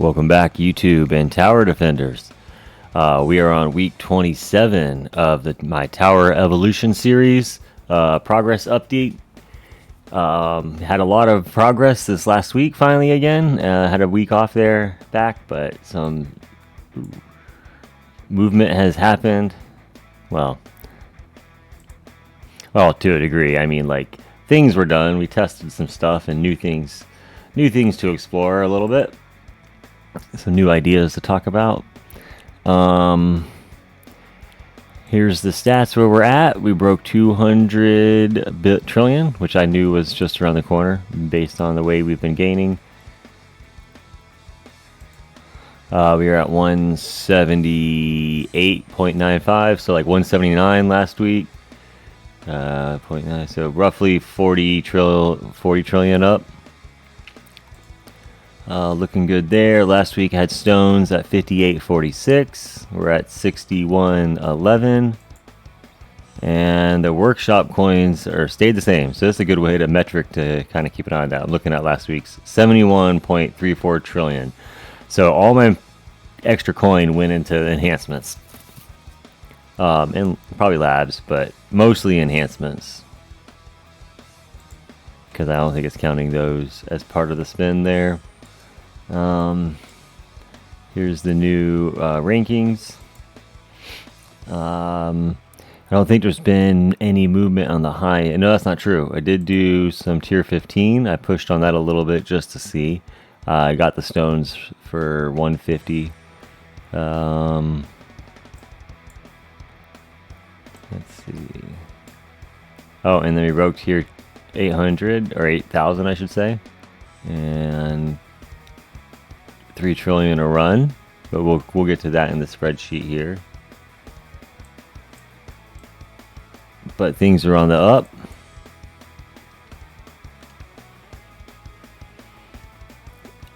Welcome back, YouTube and Tower Defenders. We are on week 27 of my Tower Evolution series progress update. Had a lot of progress this last week finally again. Had a week off there back, but some movement has happened. Well, to a degree. I mean, like, things were done. We tested some stuff and new things to explore a little bit. Some new ideas to talk about. Here's the stats where we're at. We broke 200 trillion, which I knew was just around the corner based on the way we've been gaining. We are at 178.95, so like 179 last week. 0.9, so roughly 40 trillion up. Looking good there. Last week had stones at 58.46. We're at 61.11. And the workshop coins are stayed the same. So that's a good way to metric to kind of keep an eye on that. I'm looking at last week's 71.34 trillion. So all my extra coin went into enhancements. And probably labs, but mostly enhancements. Because I don't think it's counting those as part of the spin there. Here's the new rankings. I don't think there's been any movement on the high. No, that's not true. I did do some tier 15. I pushed on that a little bit just to see. I got the stones for 150. Let's see. Oh, and then we broke tier 800 or 8,000, I should say, and 3 trillion a run, but we'll get to that in the spreadsheet here. But things are on the up.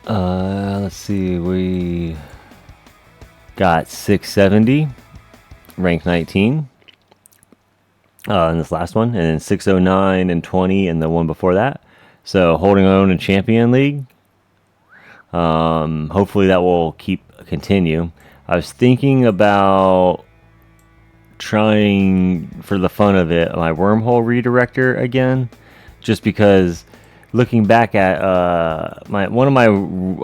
Let's see, we got 670, rank 19 in this last one, and then 609 and 20 in the one before that. So holding our own in Champion League. Hopefully that will continue. I was thinking about trying, for the fun of it, my wormhole redirector again, just because looking back at one of my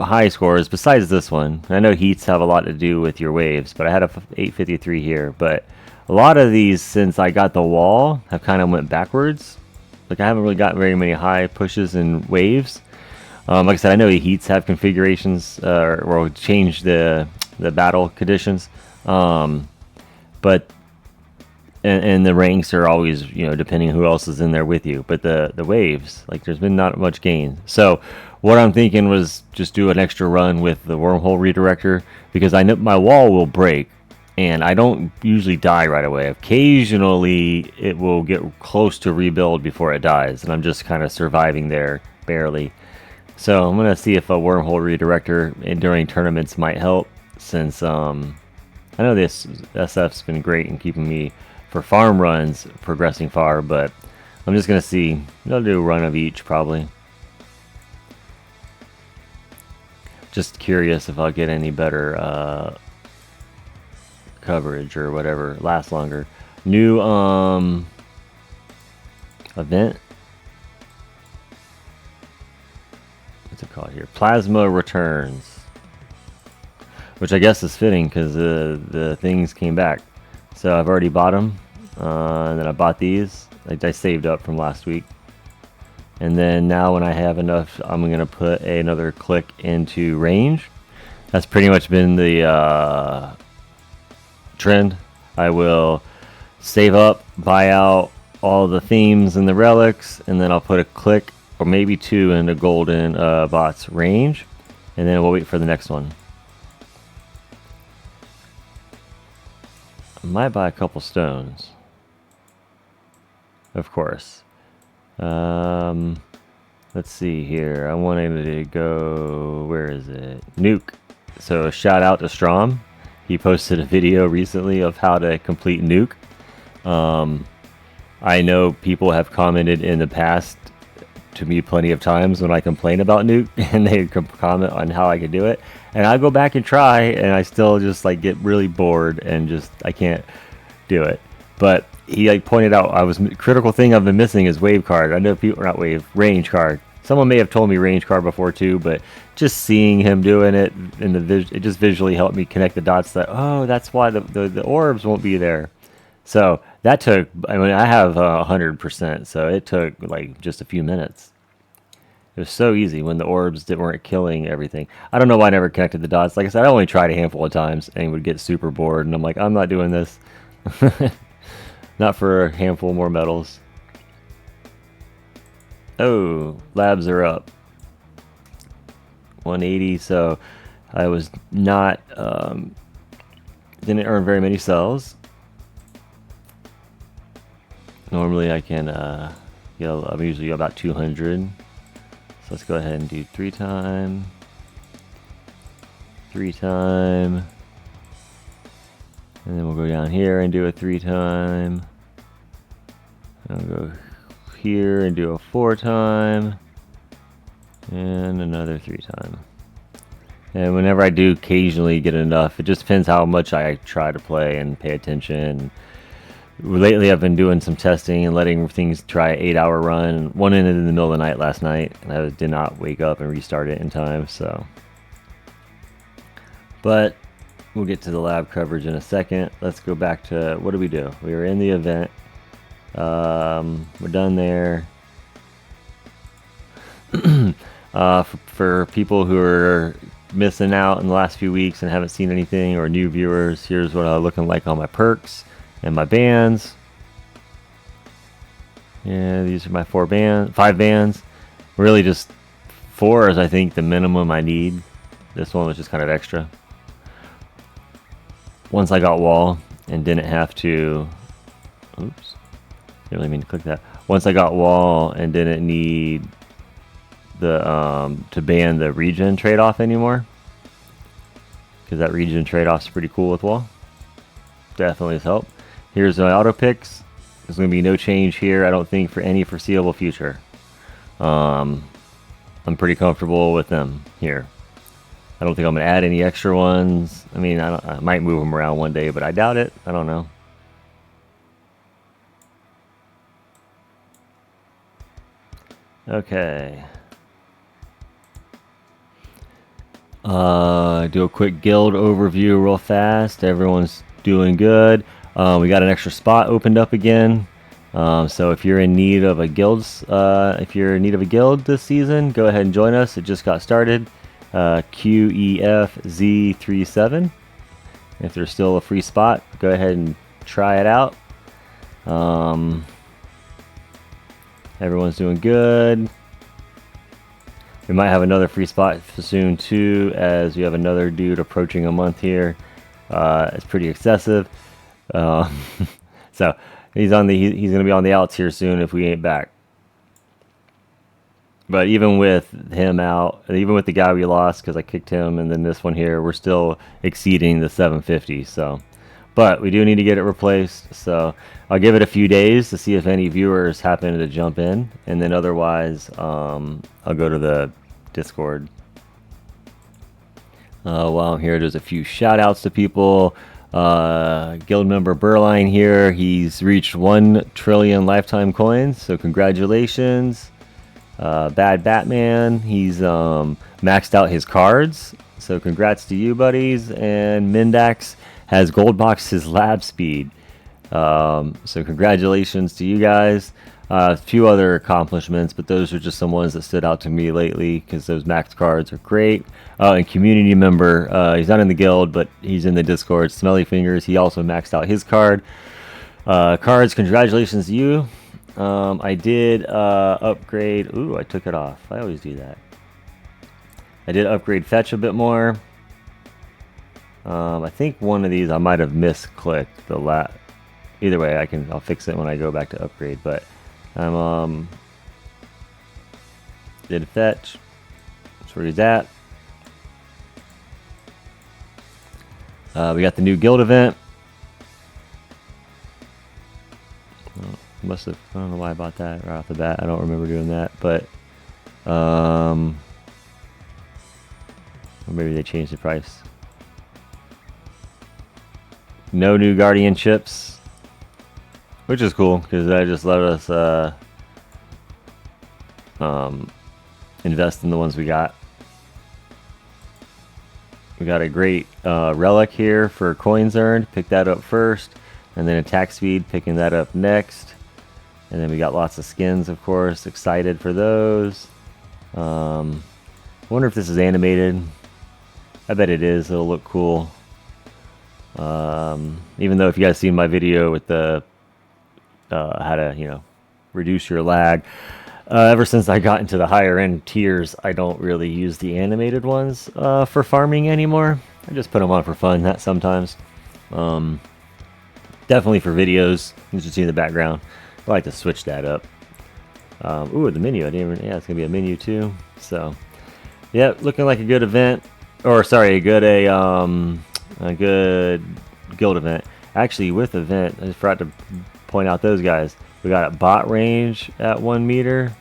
high scores besides this one, I know heats have a lot to do with your waves, but I had a 853 here, but a lot of these since I got the wall have kind of went backwards. Like, I haven't really gotten very many high pushes and waves. Like I said, I know the heats have configurations or change the battle conditions, but and the ranks are always, depending who else is in there with you. But the waves, like, there's been not much gain. So what I'm thinking was just do an extra run with the wormhole redirector, because I know my wall will break, and I don't usually die right away. Occasionally it will get close to rebuild before it dies, and I'm just kind of surviving there barely. So I'm going to see if a wormhole redirector during tournaments might help, since I know this SF's been great in keeping me for farm runs progressing far, but I'm just going to see. I'll do a run of each probably. Just curious if I'll get any better coverage or whatever, last longer. New event. What's it called here? Plasma returns, which I guess is fitting because the things came back. So I've already bought them, and then I bought these. I saved up from last week, and then now when I have enough, I'm gonna put another click into range. That's pretty much been the trend. I will save up, buy out all the themes and the relics, and then I'll put a click or maybe 2 into golden bots range, and then we'll wait for the next one. I might buy a couple stones, of course. Let's see here. I wanted to go, where is it? Nuke. So shout out to Strom. He posted a video recently of how to complete Nuke. I know people have commented in the past to me plenty of times when I complain about Nuke, and they comment on how I can do it, and I go back and try, and I still just like get really bored and just I can't do it. But he like pointed out I was critical thing I've been missing is wave card. I know people, not wave, range card. Someone may have told me range card before too, but just seeing him doing it in the it just visually helped me connect the dots that, oh, that's why the orbs won't be there. So that took, I mean, I have 100%, so it took like just a few minutes. It was so easy when the orbs weren't killing everything. I don't know why I never connected the dots. Like I said, I only tried a handful of times and would get super bored, and I'm like, I'm not doing this. Not for a handful more medals. Oh, labs are up 180, so I was not didn't earn very many cells. Normally I can I'm usually about 200, so let's go ahead and do 3 time, and then we'll go down here and do a 3 time. I'll go here and do a 4 time, and another 3 time. And whenever I do occasionally get enough, it just depends how much I try to play and pay attention. Lately I've been doing some testing and letting things try an 8-hour run. One ended in the middle of the night last night, and I did not wake up and restart it in time, so. But we'll get to the lab coverage in a second. Let's go back to, what did we do? We were in the event. We're done there. For people who are missing out in the last few weeks and haven't seen anything, or new viewers, here's what I'm looking like on my perks and my bands. Yeah, these are my 5 bands. Really just 4 is I think the minimum I need. This one was just kind of extra. Once I got wall and didn't have to, oops, didn't really mean to click that. Once I got wall and didn't need the to ban the regen trade-off anymore, because that regen trade-off is pretty cool with wall. Definitely has helped. Here's my auto picks. There's going to be no change here, I don't think, for any foreseeable future. I'm pretty comfortable with them here. I don't think I'm going to add any extra ones. I mean, I might move them around one day, but I doubt it. I don't know. Okay. Do a quick guild overview real fast. Everyone's doing good. We got an extra spot opened up again. So if you're in need of a guild, this season, go ahead and join us. It just got started. QEFZ37. If there's still a free spot, go ahead and try it out. Everyone's doing good. We might have another free spot soon too, as we have another dude approaching a month here. It's pretty excessive. So he's gonna be on the outs here soon if we ain't back. But even with him out, even with the guy we lost because I kicked him, and then this one here, we're still exceeding the 750. So, but we do need to get it replaced. So I'll give it a few days to see if any viewers happen to jump in, and then otherwise, I'll go to the Discord. While I'm here, there's a few shout outs to people. Guild member Burline here, he's reached 1 trillion lifetime coins, so congratulations. Bad Batman, he's maxed out his cards, so congrats to you, buddies. And Mindax has gold boxed his lab speed, so congratulations to you guys. A few other accomplishments, but those are just some ones that stood out to me lately because those maxed cards are great. And community member, he's not in the guild, but he's in the Discord, Smelly Fingers, he also maxed out his card. Cards, congratulations to you. I did upgrade. Ooh, I took it off. I always do that. I did upgrade fetch a bit more. I think one of these I might have misclicked the either way, I'll fix it when I go back to upgrade. But did fetch. That's where he's at. We got the new guild event. I don't know why I bought that right off the bat. I don't remember doing that, but Or maybe they changed the price. No new Guardian chips, which is cool because that just let us invest in the ones we got. We got a great relic here for coins earned. Pick that up first, and then attack speed, picking that up next. And then we got lots of skins, of course. Excited for those. Wonder if this is animated. I bet it is. It'll look cool. Even though if you guys seen my video with the how to reduce your lag, ever since I got into the higher end tiers, I don't really use the animated ones for farming anymore. I just put them on for fun. That sometimes, definitely for videos. You can see in the background. I like to switch that up. Ooh, the menu. I didn't even, yeah, it's gonna be a menu too. So, yeah, looking like a good event, or sorry, a good guild event. Actually, with event, I just forgot to point out those guys. We got a bot range at 1 meter,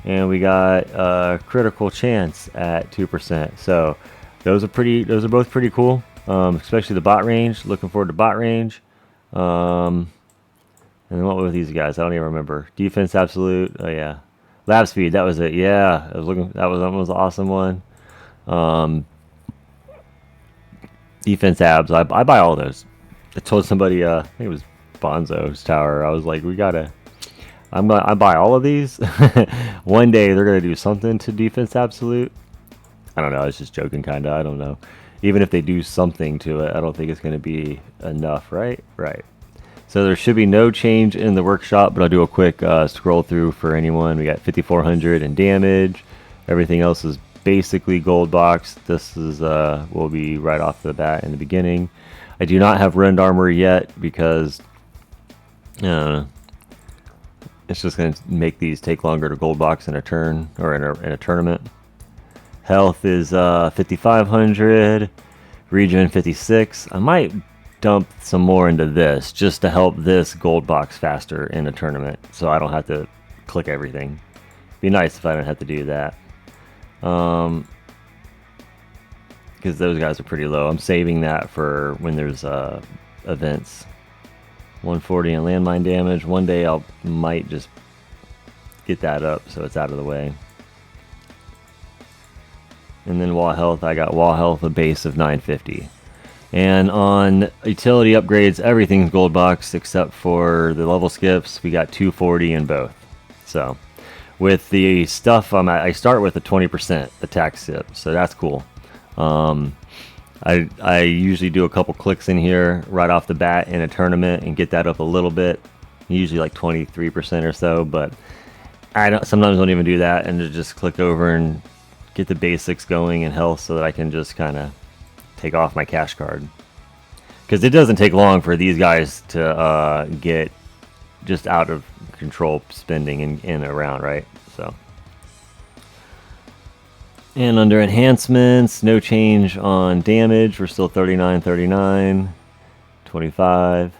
and we got critical chance at 2%. So those are both pretty cool. Especially the bot range. Looking forward to bot range. And what were these guys? I don't even remember. Defense absolute. Oh yeah, lab speed. That was it. Yeah, I was looking. That was an awesome one. Defense abs. I buy all those. I told somebody. I think it was Bonzo's tower. I was like, we gotta. I buy all of these. One day they're gonna do something to defense absolute. I don't know. I was just joking, kinda. I don't know. Even if they do something to it, I don't think it's gonna be enough. Right. Right. So there should be no change in the workshop, but I'll do a quick scroll through for anyone. We got 5,400 in damage. Everything else is basically gold box. This is will be right off the bat in the beginning. I do not have rend armor yet because it's just going to make these take longer to gold box in a turn or in a tournament. Health is 5,500. Regen 56. I might dump some more into this just to help this gold box faster in a tournament, so I don't have to click everything. Be nice if I don't have to do that, because those guys are pretty low. I'm saving that for when there's events. 140 in landmine damage. One day I might just get that up so it's out of the way. And then wall health, I got wall health a base of 950. And on utility upgrades, everything's gold box except for the level skips. We got 240 in both. So with the stuff I start with a 20% attack skip, so that's cool. I usually do a couple clicks in here right off the bat in a tournament and get that up a little bit, usually like 23% or so, but I sometimes don't even do that and just click over and get the basics going in health so that I can just kind of take off my cash card, because it doesn't take long for these guys to get just out of control spending in a round, right? So, and under enhancements, no change on damage. We're still 39, 39, 25.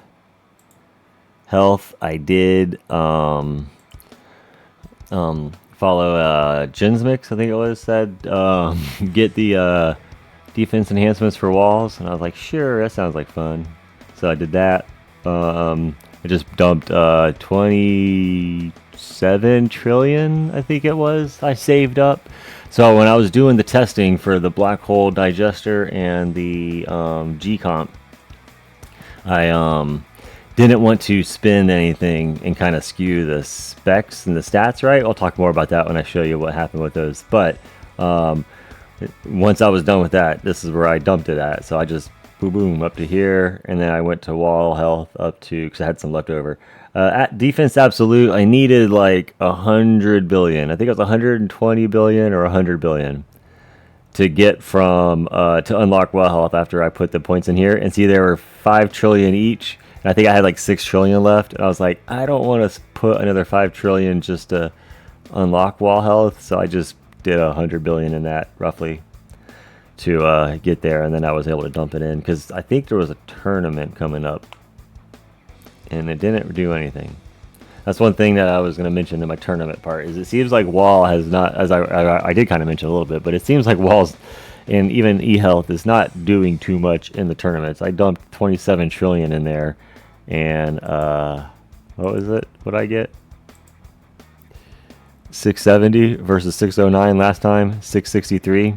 Health, I did follow Jinsmix, I think it was, said get the defense enhancements for walls, and I was like, sure, that sounds like fun. So I did that. I just dumped 27 trillion, I think it was, I saved up. So when I was doing the testing for the black hole digester and the G-comp, I didn't want to spend anything and kind of skew the specs and the stats, right? I'll talk more about that when I show you what happened with those. But once I was done with that, this is where I dumped it at. So I just boom up to here, and then I went to wall health up to, because I had some left over. At defense absolute, I needed like 100 billion. I think it was 120 billion or 100 billion to get from to unlock wall health after I put the points in here. And see, there were 5 trillion each, and I think I had like 6 trillion left. And I was like, I don't want to put another 5 trillion just to unlock wall health, so I just did 100 billion in that roughly to get there, and then I was able to dump it in because I think there was a tournament coming up and it didn't do anything. That's one thing that I was going to mention in my tournament part. Is it seems like Wall has not, as I did kind of mention a little bit, but it seems like Wall's and even eHealth is not doing too much in the tournaments. I dumped 27 trillion in there, and what was it? What I get? 670 versus 609 last time, 663.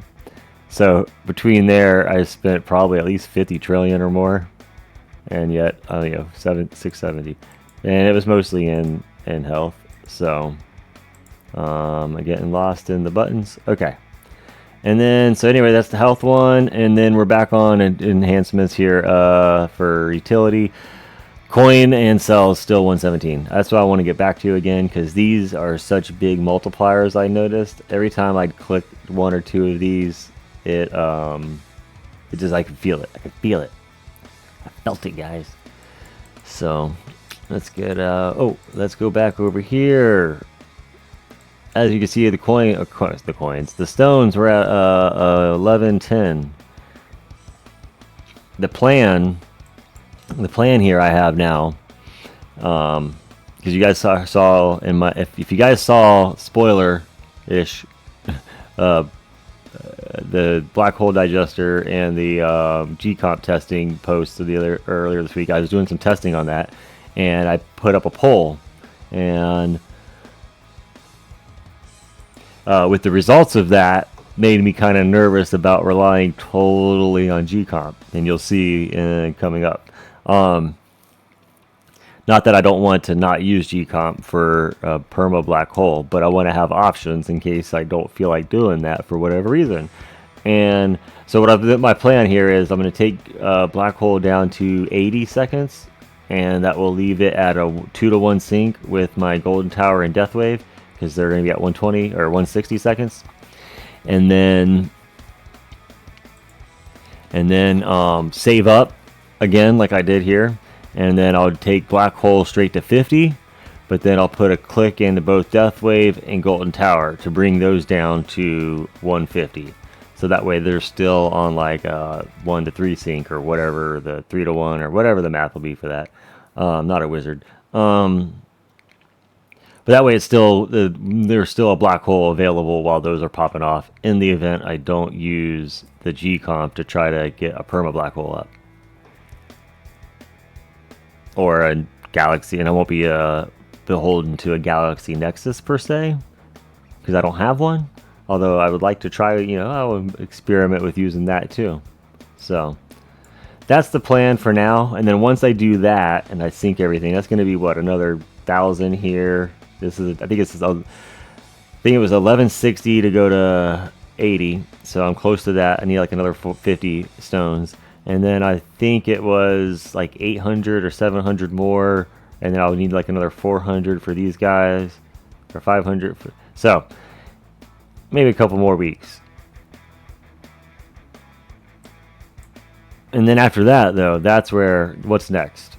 So between there, I spent probably at least 50 trillion or more, and yet 670, and it was mostly in health. So I'm getting lost in the buttons. Okay, and then so anyway, that's the health one, and then we're back on enhancements here for utility. Coin and sell still 117. That's what I want to get back to again, because these are such big multipliers. I noticed every time I'd click one or two of these, it just, I could feel it. I could feel it. I felt it, guys. So let's get let's go back over here. As you can see, the stones were at 1110. The plan here I have now, because you guys saw in my, if you guys saw spoiler-ish, the black hole digester and the G-comp testing post of earlier this week, I was doing some testing on that, and I put up a poll, and with the results of that, made me kind of nervous about relying totally on G-comp, and you'll see coming up. Not that I don't want to not use G-comp for perma black hole, but I want to have options in case I don't feel like doing that for whatever reason. And so my plan here is I'm going to take black hole down to 80 seconds, and that will leave it at a 2-to-1 sync with my golden tower and death wave, because they're going to be at 120 or 160 seconds. And then save up again like I did here, and then I'll take black hole straight to 50, but then I'll put a click into both death wave and golden tower to bring those down to 150, so that way they're still on like 1-to-3 sync or whatever, the 3-to-1 or whatever the math will be for that. I'm not a wizard, but that way it's still there's still a black hole available while those are popping off, in the event I don't use the G-comp to try to get a perma black hole up, or a galaxy, and I won't be beholden to a galaxy nexus per se, because I don't have one, although I would like to try, I would experiment with using that too. So that's the plan for now, and then once I do that and I sync everything, that's going to be what, another 1,000 here. I think it was 1160 to go to 80, so I'm close to that. I need like another 50 stones. And then I think it was like 800 or 700 more, and then I'll need like another 400 for these guys, or 500 so maybe a couple more weeks. And then after that, though, that's what's next,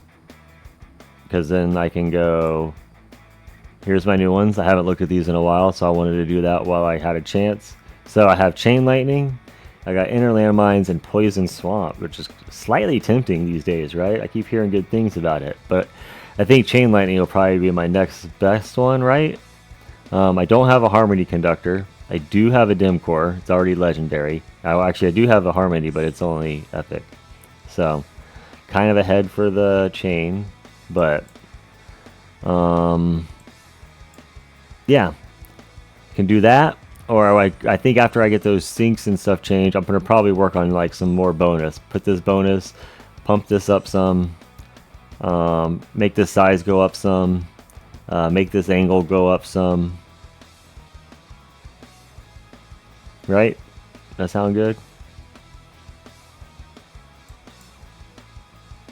because then I can go, here's my new ones. I haven't looked at these in a while, so I wanted to do that while I had a chance. So I have chain lightning, I got inner landmines, and poison swamp, which is slightly tempting these days, right? I keep hearing good things about it, but I think chain lightning will probably be my next best one, right? I don't have a harmony conductor. I do have a dim core. It's already legendary. Actually, I do have a harmony, but it's only epic. So kind of ahead for the chain, but yeah, can do that. Or I think after I get those syncs and stuff changed, I'm going to probably work on like some more bonus. Put this bonus, pump this up some, make this size go up some, make this angle go up some. Right? That sound good?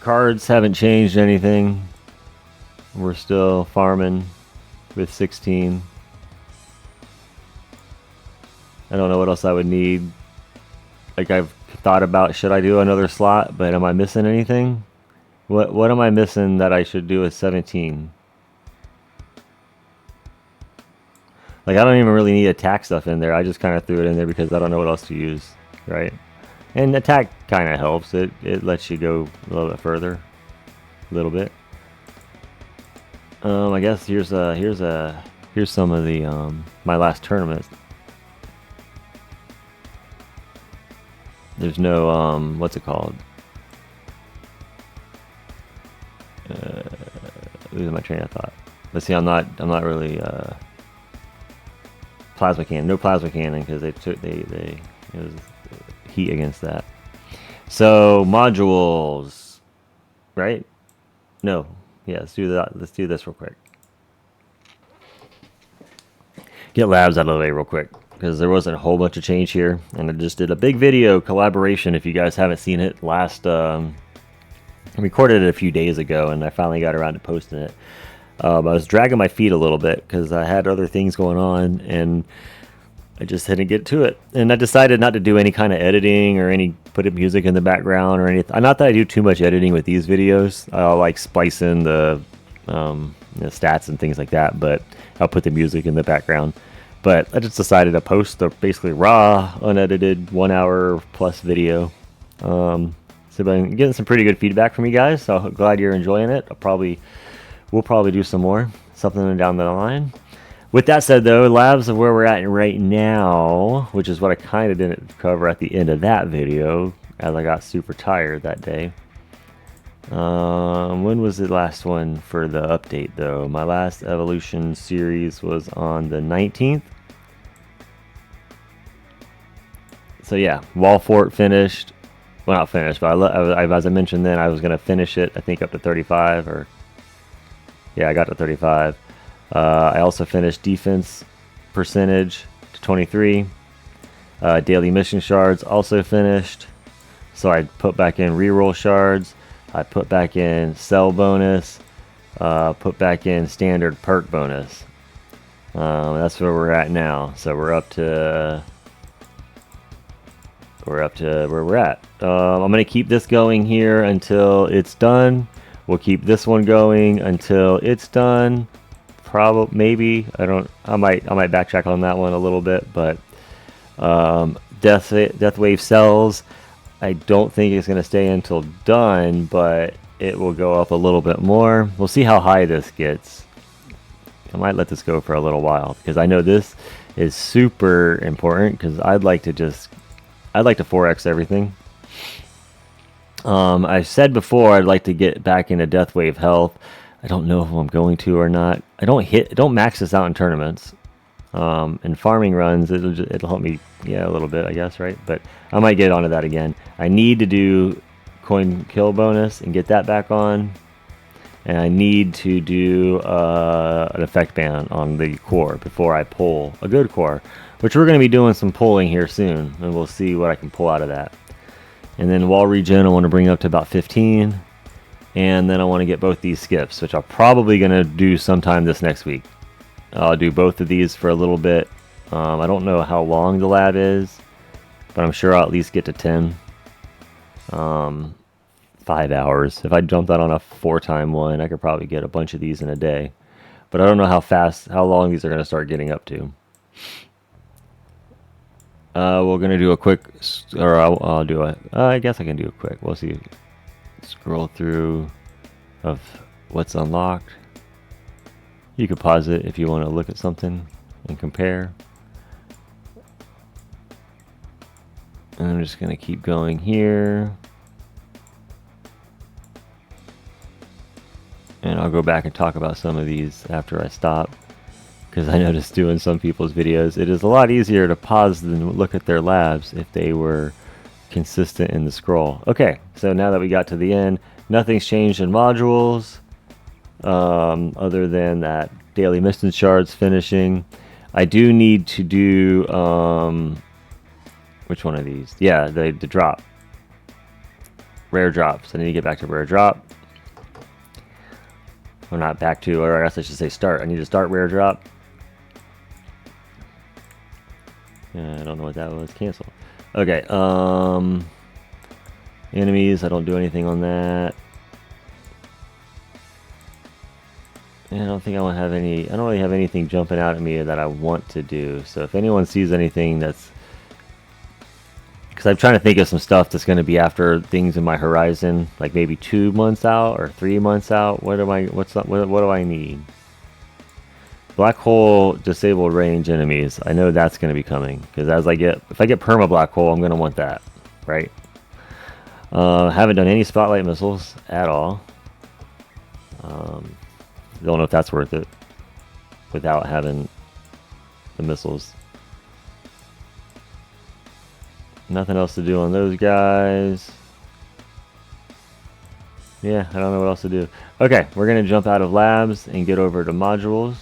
Cards haven't changed anything. We're still farming with 16. I don't know what else I would need. Like, I've thought about, should I do another slot, but am I missing anything? What am I missing that I should do with 17? Like, I don't even really need attack stuff in there. I just kind of threw it in there because I don't know what else to use, right? And attack kind of helps. It lets you go a little bit further. A little bit. I guess here's some of the my last tournament. There's no what's it called? Losing my train of thought. Let's see. I'm not really plasma cannon. No plasma cannon because they it was heat against that. So modules, right? No. Yeah. Let's do that. Let's do this real quick. Get labs out of the way real quick because there wasn't a whole bunch of change here, and I just did a big video collaboration. If you guys haven't seen it, I recorded it a few days ago, and I finally got around to posting it. I was dragging my feet a little bit because I had other things going on, and I just didn't get to it. And I decided not to do any kind of editing or put music in the background or anything. Not that I do too much editing with these videos. I'll like splice in the stats and things like that, but I'll put the music in the background. But I just decided to post the basically raw, unedited 1 hour plus video. So I've been getting some pretty good feedback from you guys, so I'm glad you're enjoying it. We'll probably do some more, something down the line. With that said, though, labs of where we're at right now, which is what I kind of didn't cover at the end of that video, as I got super tired that day. When was the last one for the update, though? My last evolution series was on the 19th. So yeah, wall fort finished. Well, not finished, but as I mentioned then, I was going to finish it, I think, up to 35. Yeah, I got to 35. I also finished defense percentage to 23. Daily mission shards also finished. So I put back in reroll shards. I put back in cell bonus. Put back in standard perk bonus. That's where we're at now. So we're up to where we're at. I'm gonna keep this going here until it's done. We'll keep this one going until it's done. Probably, maybe, I might backtrack on that one a little bit, but death wave cells, I don't think it's gonna stay until done, but it will go up a little bit more. We'll see how high this gets. I might let this go for a little while because I know this is super important because I'd like to 4x everything. I said before I'd like to get back into death wave health. I don't know if I'm going to or not. I don't max this out in tournaments. In farming runs, it'll help me, a little bit, I guess, right? But I might get onto that again. I need to do coin kill bonus and get that back on, and I need to do an effect ban on the core before I pull a good core, which we're going to be doing some pulling here soon, and we'll see what I can pull out of that. And then wall regen I want to bring up to about 15. And then I want to get both these skips, which I'm probably going to do sometime this next week. I'll do both of these for a little bit. I don't know how long the lab is, but I'm sure I'll at least get to 10. 5 hours. If I jumped that on a 4-time one, I could probably get a bunch of these in a day. But I don't know how long these are going to start getting up to. We're going to do a quick, or I'll do a, I guess I can do a quick. We'll see. Scroll through of what's unlocked. You could pause it if you want to look at something and compare. And I'm just going to keep going here. And I'll go back and talk about some of these after I stop. Because I noticed doing some people's videos, it is a lot easier to pause than look at their labs if they were consistent in the scroll. Okay, so now that we got to the end, nothing's changed in modules other than that daily mission shards finishing. I do need to do which one of these? Yeah, the drop, rare drops. I need to get back to rare drop. Or not back to, or I guess I should say start. I need to start rare drop. I don't know what that was. Cancel. Okay, enemies, I don't do anything on that. And I don't think I want to have any, I don't really have anything jumping out at me that I want to do. So if anyone sees anything that's because I'm trying to think of some stuff that's going to be after things in my horizon, like maybe 2 months out or 3 months out. What do I need? Black hole disabled range enemies. I know that's going to be coming, because if I get perma black hole, I'm going to want that, right? Haven't done any spotlight missiles at all. Don't know if that's worth it without having the missiles. Nothing else to do on those guys. Yeah, I don't know what else to do. Okay, we're gonna jump out of labs and get over to modules.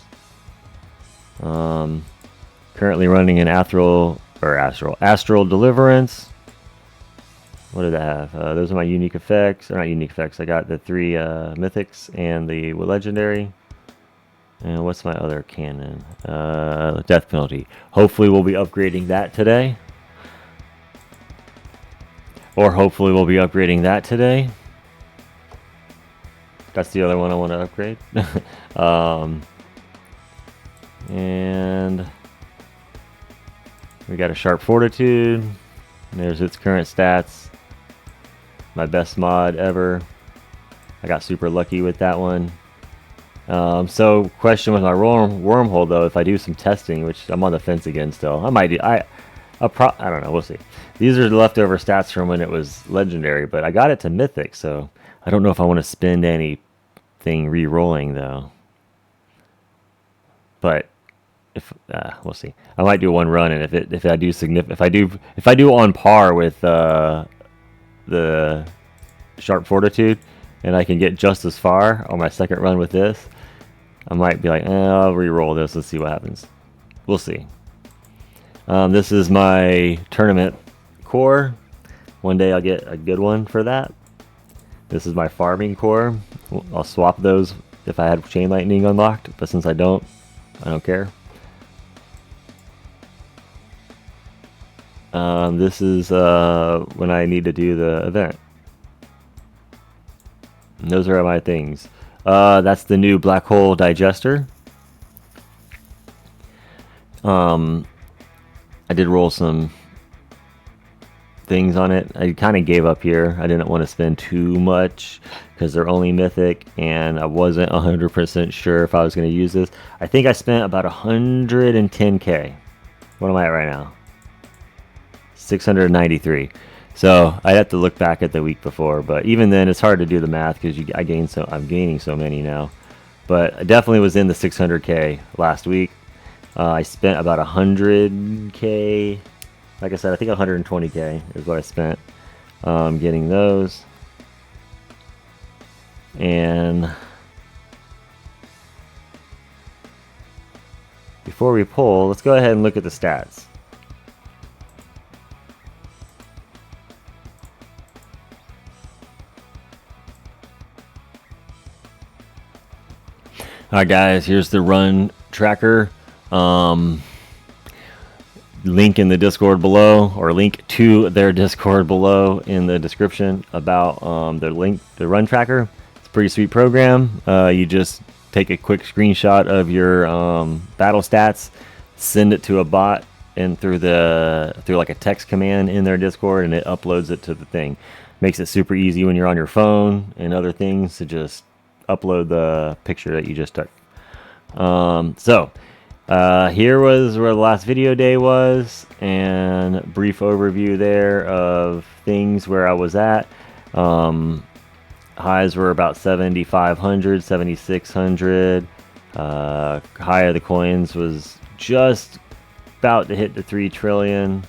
Currently running an astral deliverance. What did I have? Those are my unique effects, or not unique effects. I got the 3 mythics and the legendary. And what's my other cannon? Death penalty. Hopefully we'll be upgrading that today. That's the other one I want to upgrade. And we got a sharp fortitude. There's its current stats. My best mod ever. I got super lucky with that one. So question with my wormhole though, if I do some testing, which I'm on the fence again still, I might do. I don't know. We'll see. These are the leftover stats from when it was legendary, but I got it to mythic, so I don't know if I want to spend anything re-rolling though. But if we'll see. I might do one run, and if I do on par with the sharp fortitude, and I can get just as far on my second run with this, I might be like, I'll re-roll this. Let's see what happens. We'll see. This is my tournament core. One day I'll get a good one for that. This is my farming core. I'll swap those if I had chain lightning unlocked, but since I don't care. This is when I need to do the event. And those are my things. That's the new black hole digester. I did roll some things on it. I kind of gave up here. I didn't want to spend too much because they're only mythic, and I wasn't 100% sure if I was going to use this. I think I spent about 110k. What am I at right now? 693. So I'd have to look back at the week before, but even then it's hard to do the math because I'm gaining so many now. But I definitely was in the 600k last week. I spent about 100k. Like I said, I think 120k is what I spent getting those. And before we pull, let's go ahead and look at the stats. Alright guys, here's the run tracker. Link in the Discord below, or link to their Discord below in the description about the run tracker. It's a pretty sweet program. You just take a quick screenshot of your battle stats, send it to a bot, and through like a text command in their Discord, and it uploads it to the thing. Makes it super easy when you're on your phone and other things to just upload the picture that you just took. Here was where the last video day was, and brief overview there of things where I was at. Highs were about 7,500, 7,600. High of the coins was just about to hit the 3 trillion,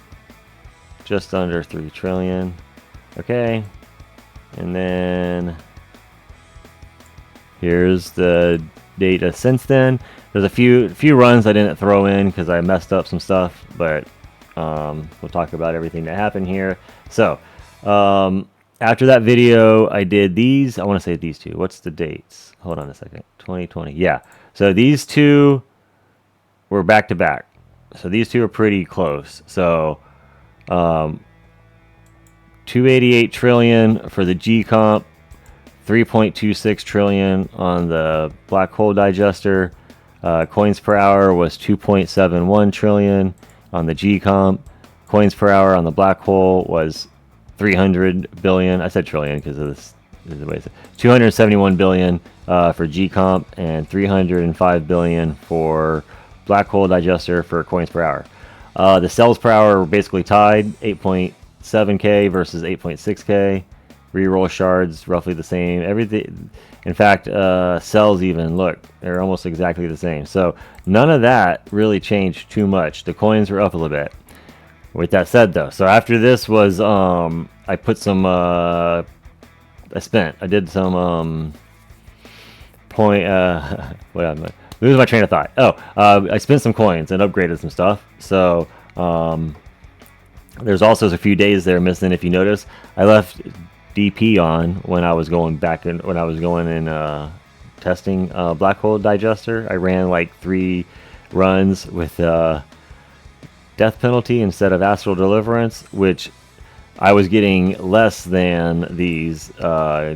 just under 3 trillion. Okay, and then here's the data since then. There's a few runs I didn't throw in because I messed up some stuff, but we'll talk about everything that happened here. So after that video, I did these. I want to say these two. What's the dates? Hold on a second. 2020. Yeah. So these two were back to back. So these two are pretty close. So 288 trillion for the G comp, 3.26 trillion on the black hole digester. Coins per hour was 2.71 trillion on the G comp. coins per hour on the black hole was 300 billion. I said trillion because of this. Is the way it's 271 billion for G-comp and 305 billion for black hole digester for coins per hour. The cells per hour were basically tied, 8.7k versus 8.6k. Reroll shards roughly the same. Everything, in fact, cells even look, they're almost exactly the same. So none of that really changed too much. The coins were up a little bit. With that said, though, so after this was I put some I did some point what am I losing my train of thought. I spent some coins and upgraded some stuff. So there's also a few days there missing. If you notice, I left DP on when I was going back in testing black hole digester. I ran like 3 runs with death penalty instead of astral deliverance, which I was getting less than these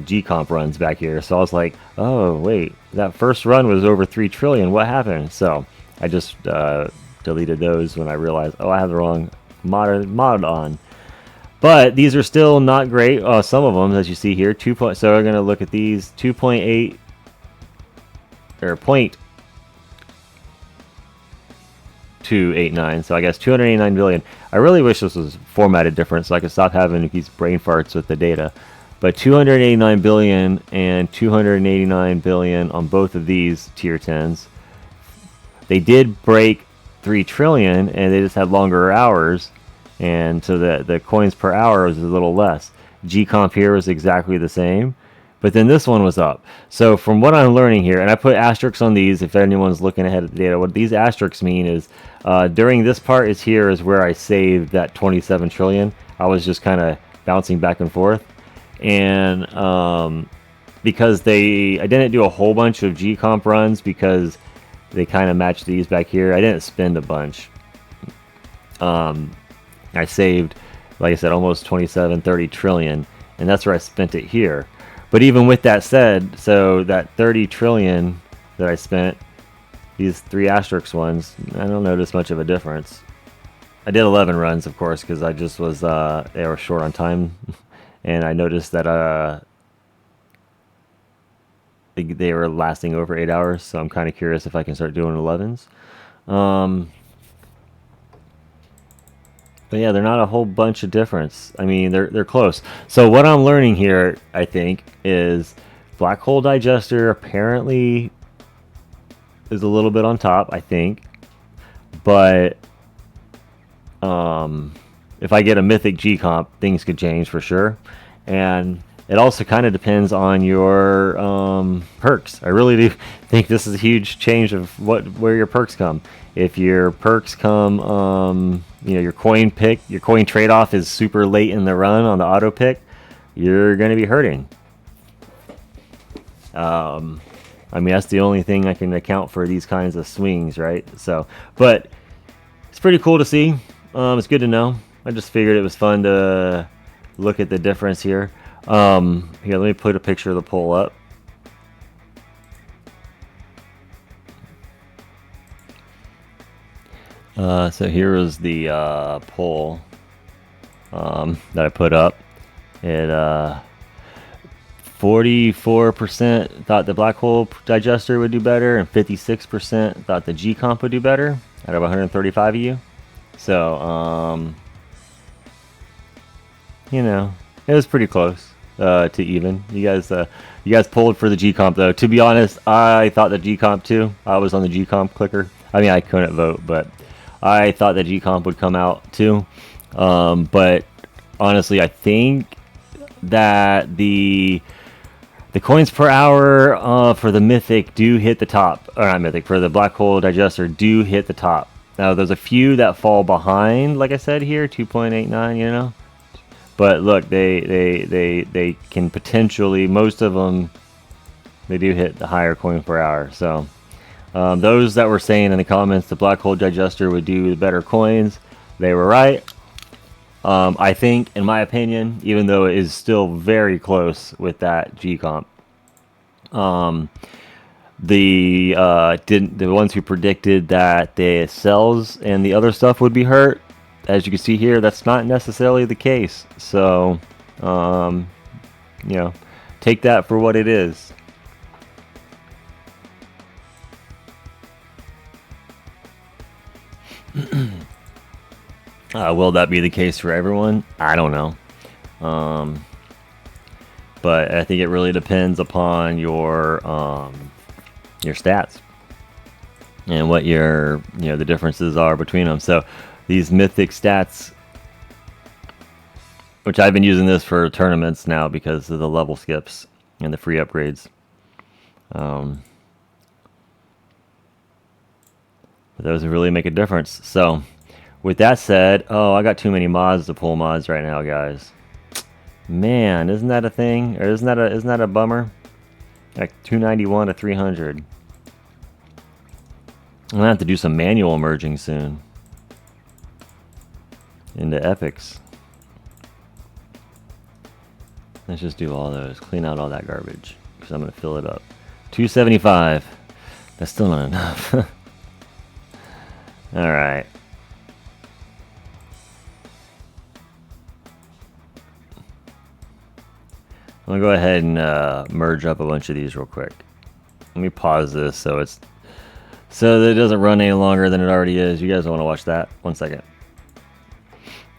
G-comp runs back here. So I was like, oh wait, that first run was over 3 trillion. What happened? So I just deleted those when I realized, oh, I have the wrong mod on. But these are still not great. Some of them, as you see here, so we're going to look at these 2.8 or 0.289. So I guess 289 billion. I really wish this was formatted different so I could stop having these brain farts with the data. But 289 billion and 289 billion on both of these tier 10s. They did break 3 trillion and they just had longer hours. And so the coins per hour was a little less. G-comp here was exactly the same, but then this one was up. So from what I'm learning here, and I put asterisks on these if anyone's looking ahead at the data, what these asterisks mean is during this part is where I saved that 27 trillion. I was just kind of bouncing back and forth. And because I didn't do a whole bunch of G-comp runs because they kind of matched these back here. I didn't spend a bunch. I saved, like I said, almost 30 trillion, and that's where I spent it here. But even with that said, so that 30 trillion that I spent, these 3 asterisk ones, I don't notice much of a difference. I did 11 runs, of course, because I just was, they were short on time, and I noticed that they were lasting over 8 hours, so I'm kind of curious if I can start doing 11s. But yeah, they're not a whole bunch of difference. I mean, they're close. So what I'm learning here, I think, is black hole digester apparently is a little bit on top, I think. But if I get a mythic G-comp, things could change for sure. And it also kind of depends on your perks. I really do think this is a huge change of where your perks come. If your perks come, your coin trade-off is super late in the run on the auto pick, you're going to be hurting. I mean, that's the only thing I can account for these kinds of swings, right? So, but it's pretty cool to see. It's good to know. I just figured it was fun to look at the difference here. Here, let me put a picture of the poll up. So here is the poll that I put up. It 44% thought the black hole digester would do better, and 56% thought the G-comp would do better out of 135 of you. So, it was pretty close to even. You guys pulled for the G-comp though. To be honest, I thought the G-comp too. I was on the G-comp clicker. I mean, I couldn't vote, but I thought that G-comp would come out too. But honestly, I think that the coins per hour for the mythic do hit the top, or not mythic, for the black hole digester do hit the top. Now there's a few that fall behind, like I said here, 2.89, But look, they can potentially, most of them, they do hit the higher coin per hour. So those that were saying in the comments the black hole digester would do the better coins, they were right. I think, in my opinion, even though it is still very close with that G-comp, the ones who predicted that the cells and the other stuff would be hurt, as you can see here, that's not necessarily the case. So, you know, take that for what it is. Will that be the case for everyone? I don't know. But I think it really depends upon your stats and what your the differences are between them. So these mythic stats, which I've been using this for tournaments now because of the level skips and the free upgrades. But those really make a difference. So with that said, oh, I got too many mods to pull mods right now, guys. Man, isn't that a thing? Or isn't that a bummer? Like 291 to 300. I'm gonna have to do some manual merging soon into epics. Let's just do all those. Clean out all that garbage because I'm gonna fill it up. 275. That's still not enough. All right. I'm gonna go ahead and merge up a bunch of these real quick. Let me pause this so that it doesn't run any longer than it already is. You guys don't want to watch that? 1 second.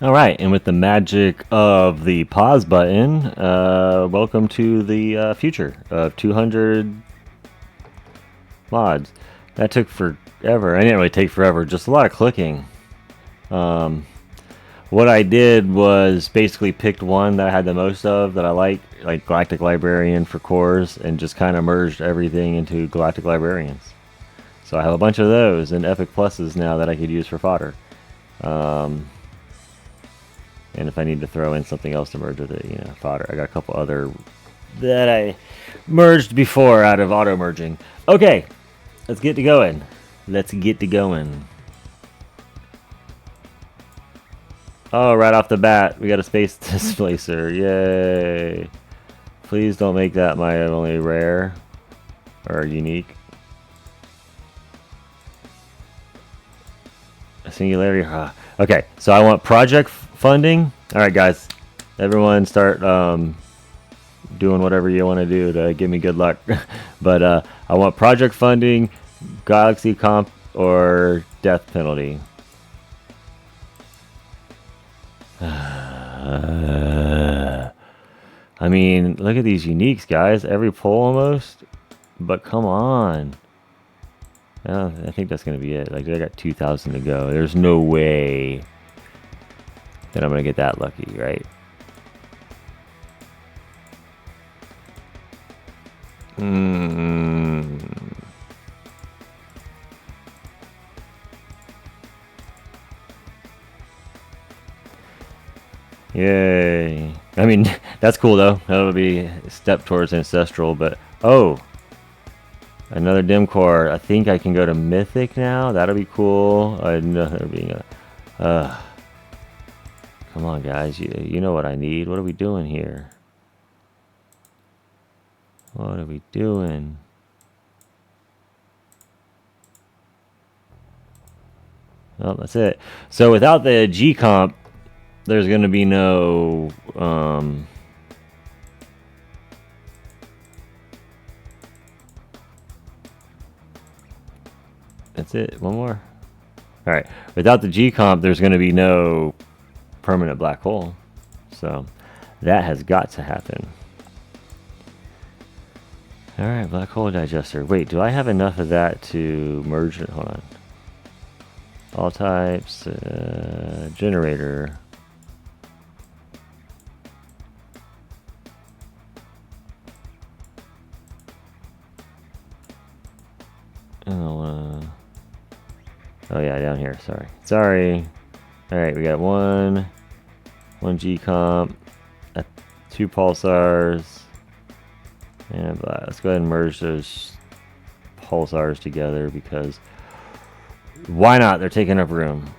All right, and with the magic of the pause button, welcome to the future of 200 mods. That took forever. I didn't really take forever, just a lot of clicking. What I did was basically picked one that I had the most of that I like Galactic Librarian for cores, and just kind of merged everything into Galactic Librarians. So I have a bunch of those and Epic Pluses now that I could use for fodder. And if I need to throw in something else to merge with it, fodder. I got a couple other that I merged before out of auto merging. Okay, let's get to going. Oh, right off the bat, we got a space displacer. Yay. Please don't make that my only rare or unique. A singularity. Okay, so I want project funding. All right, guys. Everyone start doing whatever you want to do to give me good luck. But I want project funding, galaxy comp, or death penalty. I mean, look at these uniques, guys. Every pull almost. But come on. I think that's going to be it. Like, I got 2,000 to go. There's no way that I'm going to get that lucky, right? Yay. I mean, that's cool, though. That'll be a step towards Ancestral, but... Oh! Another dim core. I think I can go to Mythic now. That'll be cool. Another being a... Come on, guys. You know what I need. What are we doing here? What are we doing? Well, that's it. So without the G comp, there's going to be no... That's it. One more. All right. Without the G comp, there's going to be no permanent black hole. So that has got to happen. All right, black hole digester. Wait, do I have enough of that to merge it? Hold on. All types, generator. Oh yeah, down here. Sorry. All right, we got one G comp, 2 pulsars, and let's go ahead and merge those pulsars together because why not? They're taking up room.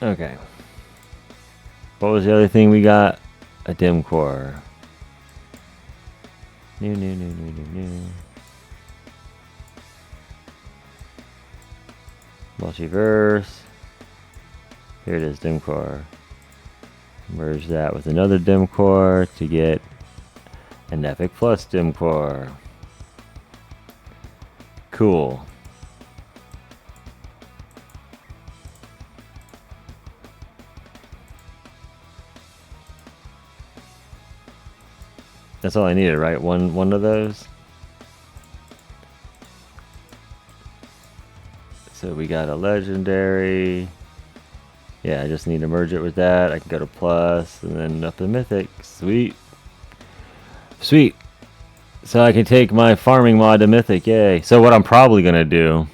Okay. What was the other thing we got? A dim core. New. Multiverse. Here it is, dim core. Merge that with another dim core to get an Epic Plus dim core. Cool. That's all I needed, right? One of those. So we got a legendary. Yeah, I just need to merge it with that. I can go to plus and then up to mythic. Sweet. Sweet. So I can take my farming mod to mythic. Yay. So what I'm probably going to do.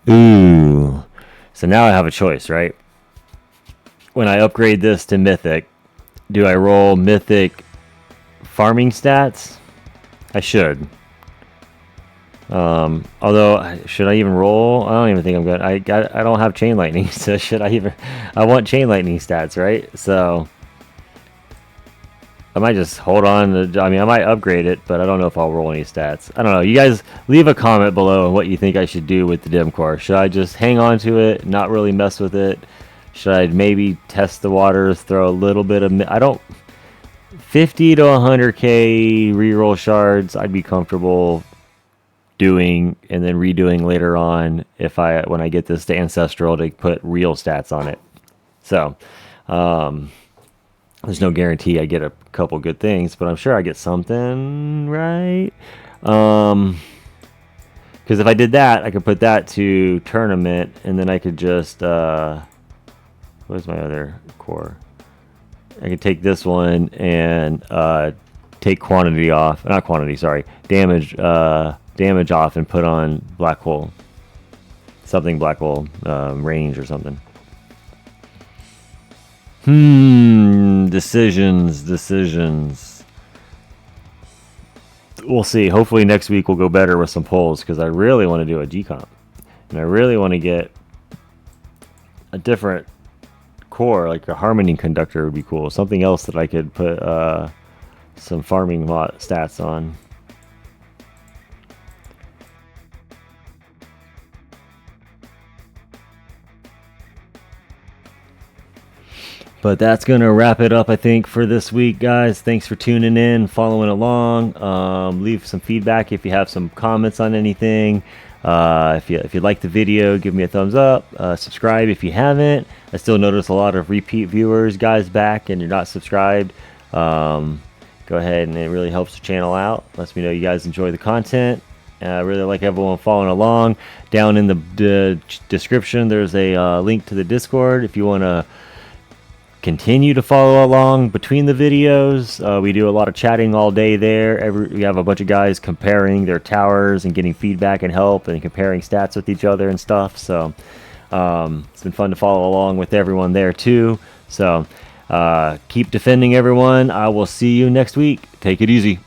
Ooh. So now I have a choice, right? When I upgrade this to mythic, do I roll mythic farming stats? I should. Although, should I even roll? I don't even think I'm good. I don't have chain lightning, so should I even? I want chain lightning stats, right? So I might just hold on to, I mean, I might upgrade it, but I don't know if I'll roll any stats. I don't know. You guys leave a comment below on what you think I should do with the dim core. Should I just hang on to it, not really mess with it? Should I maybe test the waters, throw a little bit of, I don't, 50 to 100k reroll shards, I'd be comfortable doing and then redoing later on if when I get this to Ancestral to put real stats on it. So, there's no guarantee I get a couple good things, but I'm sure I get something, right? Because if I did that, I could put that to tournament, and then I could just, where's my other core? I could take this one and take quantity off, not quantity, sorry, damage off and put on black hole, something black hole, range or something. Decisions. We'll see. Hopefully next week will go better with some polls because I really want to do a decomp. And I really want to get a different core, like a harmony conductor would be cool. Something else that I could put some farming stats on. But that's going to wrap it up, I think, for this week, guys. Thanks for tuning in, following along. Leave some feedback if you have some comments on anything. If you like the video, give me a thumbs up. Subscribe if you haven't. I still notice a lot of repeat viewers, guys, back, and you're not subscribed. Go ahead, and it really helps the channel out. Lets me know you guys enjoy the content. I really like everyone following along. Down in the description, there's a link to the Discord if you want to continue to follow along between the videos. We do a lot of chatting all day there. We have a bunch of guys comparing their towers and getting feedback and help and comparing stats with each other and stuff. So it's been fun to follow along with everyone there too. So keep defending everyone. I will see you next week. Take it easy.